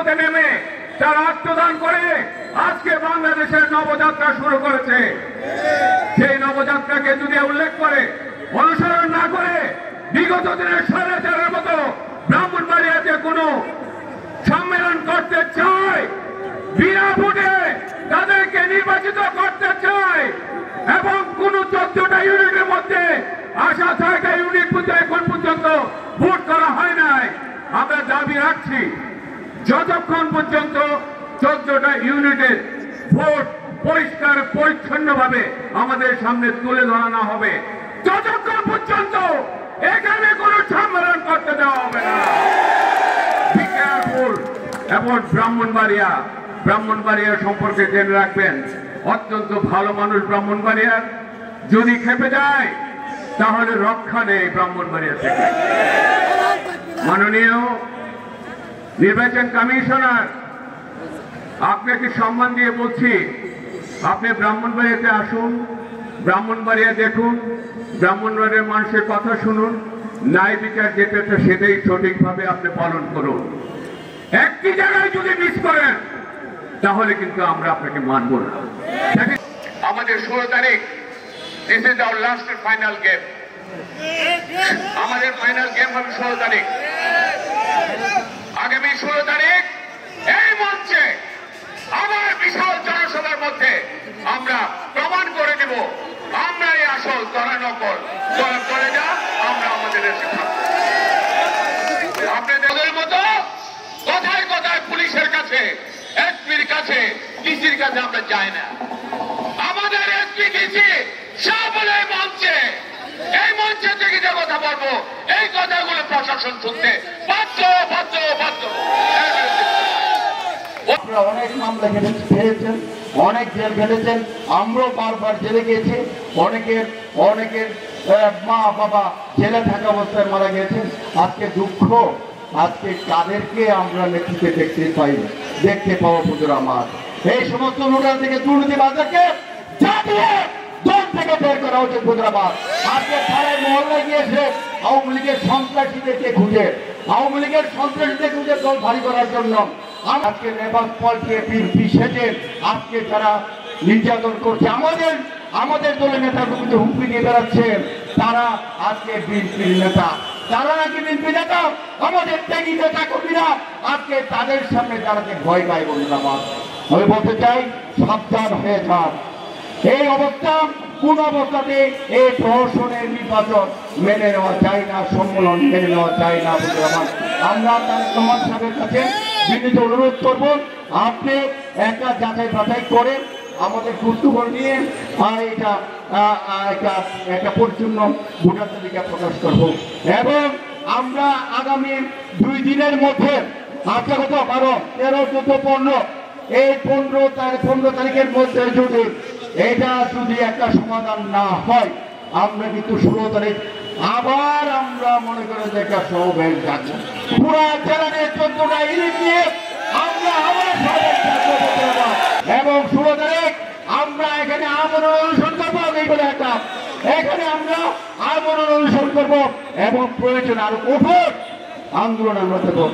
রাজপথে নেমে তারা আত্মদান করে আজকে বাংলাদেশের নবযাত্রা শুরু করেছে। সেই নবযাত্রাকে যদি উল্লেখ করে অনুসরণ না করে বিগত দিনের স্বৈরাচারের মতো ব্রাহ্মণবাড়িয়াতে কোনো সম্মেলন করতে চায়, বিনা ভোটে তাদেরকে নির্বাচিত করতে চায় এবং কোন 14টা ইউনিটের মধ্যে আসা 6টা ইউনিট পর্যন্ত এখন পর্যন্ত ভোট করা হয় নাই। আমরা দাবি রাখছি যতক্ষণ পর্যন্ত 14টা ইউনিটের ভোট পরিষ্কার পরিচ্ছন্নভাবে আমাদের সামনে তুলে ধরা না হবে ততক্ষণ পর্যন্ত এখানে কোনো সম্মেলন করতে দেওয়া হবে না। Be careful. এবং ব্রাহ্মণবাড়িয়া সম্পর্কে জেনে রাখবেন, অত্যন্ত ভালো মানুষ ব্রাহ্মণবাড়িয়ার। যদি খেপে যায় তাহলে রক্ষা নেই ব্রাহ্মণবাড়িয়া থেকে। মাননীয় নির্বাচন কমিশনার, আপনাকে সম্মান দিয়ে বলছি, আপনি ব্রাহ্মণবাড়িয়াতে আসুন, ব্রাহ্মণবাড়িয়া দেখুন, ব্রাহ্মণবাড়িয়ার মানুষের কথা শুনুন, ন্যায় বিচার যেটা সেটাই সঠিকভাবে আপনি পালন করুন। একটি জায়গায় যদি মিস করেন তাহলে কিন্তু আমরা আপনাকে মানব না। আমাদের 16 তারিখ, this is our last final game. আমাদের ফাইনাল গেম হবে 16 তারিখ। আগামী 16 তারিখ এই মঞ্চে আমার বিশাল জনসভার মধ্যে আমরা প্রমাণ করে দেব আমরাই আসল, তোরা নকল। তোরা করে যা, আমরা আমাদের দেশে থাকবো। আপনাদের মতো কথায় কথায় পুলিশের কাছে, এসপির কাছে, ডিসির কাছে আমরা যাই না। আমাদের এসপি ডিসি সব বলে মঞ্চে, এই মঞ্চে থেকে যে কথা বলবো এই কথাগুলো প্রশাসন শুনতে বাধ্য। অনেক মামলা খেলেছেন, অনেক জেল খেলেছেন, আমরাও বারবার জেলে গিয়েছি। অনেকের মা বাবা জেলে থাকা অবস্থায় মারা গেছেন। আজকে দুঃখ, আজকে তাদেরকে আমরা নেতৃত্বে দেখতে পাবো। পুজোর আমার এই সমস্ত লোকের থেকে দুর্নীতিবাজকে জাতিয়ে দল থেকে বের করা উচিত। পুজোরাবাদ আজকে থানায় মহল্লায় গিয়েছে আওয়ামী লীগের সন্ত্রাসীদেরকে খুঁজে দল ভারী করার জন্য। আজকে নেপাল পলকে সেজে আজকে যারা নির্যাতন করছে আমাদের দলের নেতাগুলোকে হুমকি দিয়ে বেড়াচ্ছেন, তারা আজকে বিএনপির নেতা, তারা নাকি বিএনপি নেতা। আমাদের ত্যাগী নেতা কর্মীরা আজকে তাদের সামনে দাঁড়াতে ভয় পায়। বন্ধুরা, আমি বলতে চাই, সাবধান হয়ে যান। এই অবস্থা কোন অবস্থাতে এই প্রহসনের নির্বাচন মেনে নেওয়া যায় না, সম্মেলন মেনে নেওয়া যায় না। আমরা তারেক রহমান সাহেবের কাছে বিনীত অনুরোধ করব, আপনি একটা যাচাই বাছাই করেন, আমাদের প্রস্তুত নিয়ে একটা পরিচ্ছন্ন ভোটার তালিকা প্রকাশ করব এবং আমরা আগামী 2 দিনের মধ্যে, আজকে কত 12, 13, 14, 15, এই 15 তারিখের মধ্যে যদি একটা সমাধান না হয়, আমরা কিন্তু 16 তারিখ আবার আমরা মনে করি যে একটা সমাবেশ যাচ্ছে পুরা জেলা নিয়ে 14টা ইউনিট নিয়ে আমরা আবার সমাবেশ যাচ্ছি এবং 16 তারিখ আমরা এখানে আমরণ অনুসরণ করবো। এখানে আমরা আমরণ অনুসরণ করবো এবং প্রয়োজন আরো কঠোর আন্দোলন আমরা দেবো।